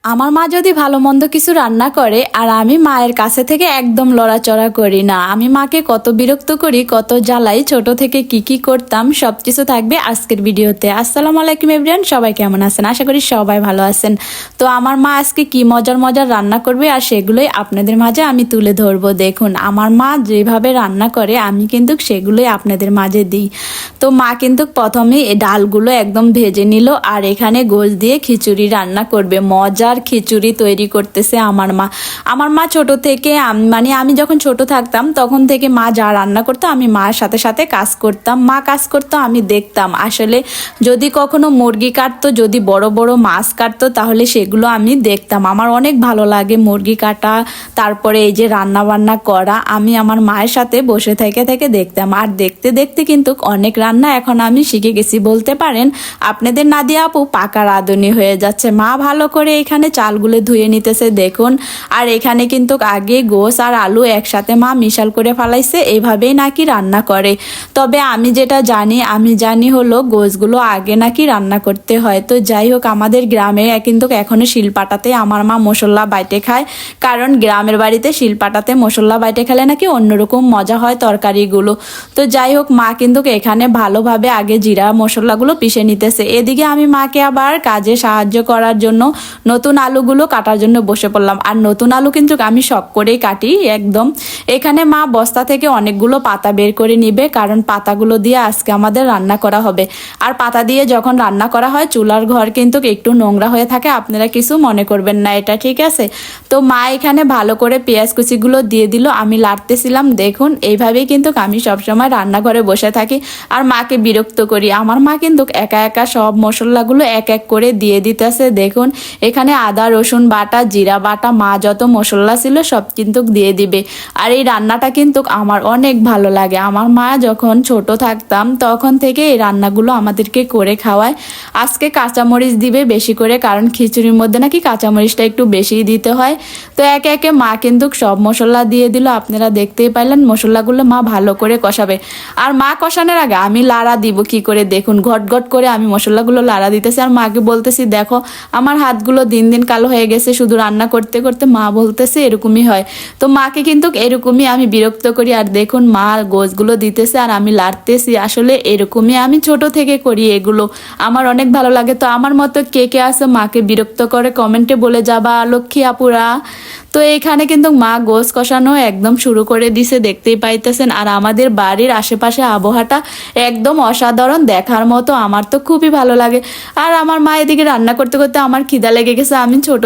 আমার মা যদি ভালো মন্দ কিছু রান্না করে আর আমি মায়ের কাছে থেকে একদম লড়াচড়া করি না। আমি মাকে কত বিরক্ত করি, কত জ্বালাই, ছোট থেকে কি করতাম সবকিছু থাকবে আজকের ভিডিওতে। আসসালামু আলাইকুম এভরিওয়ান, সবাই কেমন আছেন? আশা করি সবাই ভালো আছেন। তো আমার মা আজকে কি মজার মজার রান্না করবে আর সেগুলোই আপনাদের মাঝে আমি তুলে ধরবো। দেখুন আমার মা যেভাবে রান্না করে আমি কিন্তু সেগুলোই আপনাদের মাঝে দিই। তো মা কিন্তু প্রথমে এই ডালগুলো একদম ভেজে নিল আর এখানে গোশ দিয়ে খিচুড়ি রান্না করবে। মজার খিচুড়ি তৈরি করতেছে আমার মা। আমার মা ছোট থেকে আমি যখন ছোট থাকতাম তখন থেকে মা যা রান্না করতো আমি মার সাথে সাথে কাজ করতাম। মা কাজ করতো, আমি দেখতাম। আসলে যদি কখনো মুরগি কাটতো, যদি বড় বড় মাছ কাটতো তাহলে সেগুলো আমি দেখতাম। আমার অনেক ভালো লাগে মুরগি কাটা, তারপরে এই যে রান্না বান্না করা। আমি আমার মায়ের সাথে বসে থেকে থেকে দেখতাম আর দেখতে দেখতে কিন্তু অনেক রান্না এখন আমি শিখে গেছি বলতে পারেন। আপনাদের নাদিয়া আপু পাকা রাঁধুনি হয়ে যাচ্ছে। মা ভালো করে এখানে চালগুলো ধুয়ে নিতেছে দেখুন। আর এখানে কিন্তু আগে গোশ আর আলু একসাথে মা মিশাল করে ফেলাইছে, এইভাবেই নাকি রান্না করে। তবে আমি যেটা জানি হলো গোশগুলো আগে নাকি রান্না করতে হয়। তো যাই হোক, আমাদের গ্রামে কিন্তু এখনো শিলপাটাতে আমার মা মশলা বাইটে খায়, কারণ গ্রামের বাড়িতে শিলপাটাতে মশলা বাইটে খেলে নাকি অন্যরকম মজা হয় তরকারিগুলো। তো যাই হোক, মা কিন্তু এখানে ভালোভাবে আগে জিরা মশলাগুলো পিষে নিতেছে। এদিকে আমি মাকে আবার কাজে সাহায্য করার জন্য নতুন আলুগুলো কাটার জন্য বসে পড়লাম। আর নতুন আলু কিন্তু আমি শখ করেই কাটি একদম। এখানে মা বস্তা থেকে অনেকগুলো পাতা বের করে নিবে, কারণ পাতাগুলো দিয়ে আজকে আমাদের রান্না করা হবে। আর পাতা দিয়ে যখন রান্না করা হয় চুলার ঘর কিন্তু একটু নোংরা হয়ে থাকে, আপনারা কিছু মনে করবেন না এটা, ঠিক আছে? তো মা এখানে ভালো করে পেঁয়াজ কুচিগুলো দিয়ে দিল, আমি লাড়তেছিলাম। দেখুন এইভাবেই কিন্তু আমি সবসময় রান্নাঘরে বসে থাকি আর মাকে বিরক্ত করি। আমার মা কিন্তু একা একা সব মশলাগুলো এক এক করে দিয়ে দিতেছে। দেখুন এখানে আদা রসুন বাটা, জিরা বাটা, মা যত মশলা ছিল সব কিন্তু দিয়ে দিবে। আর এই রান্নাটা কিন্তু আমার অনেক ভালো লাগে। আমার মা যখন ছোট থাকতাম তখন থেকে এই রান্নাগুলো আমাদেরকে করে খাওয়ায়। আজকে কাঁচামরিচ দিবে বেশি করে, কারণ খিচুড়ির মধ্যে নাকি কাঁচামরিচটা একটু বেশি দিতে হয়। তো একে একে মা কিন্তু সব মশলা দিয়ে দিল, আপনারা দেখতেই পাইলেন। মশলাগুলো মা ভালো করে কষাবে। আর মা কষানোর আগে আমি লাড়া দিব কি করে, দেখুন ঘট ঘট করে আমি মশলাগুলো লাড়া দিতেছি। আর মাকে বলতেছি দেখো আমার হাতগুলো দিন দিন কালো হয়ে গেছে শুধু রান্না করতে করতে। মা বলতেছে এরকমই হয়। তো মাকে কিন্তু এরকমই আমি বিরক্ত করি। আর দেখুন মা গোশগুলো দিতেছে আর আমি লাড়তেছি। আসলে এরকমই আমি ছোট থেকে করি, এগুলো আমার অনেক ভালো লাগে। তো আমার মতো কে কে আছে মাকে বিরক্ত করে কমেন্টে বলে যাবা লক্ষ্মী আপুরা। তো এখানে কিন্তু মা গোশ কষানো একদম শুরু করে দিছে, দেখতেই পাইতেছেন। আর আমাদের বাড়ির আশেপাশে আবহাওয়াটা একদম অসাধারণ, দেখার মতো। আমার তো খুবই ভালো লাগে। আর আমার মা এদিকে রান্না করতে করতে আমার খিদা লেগে গেছে। আমি ছোট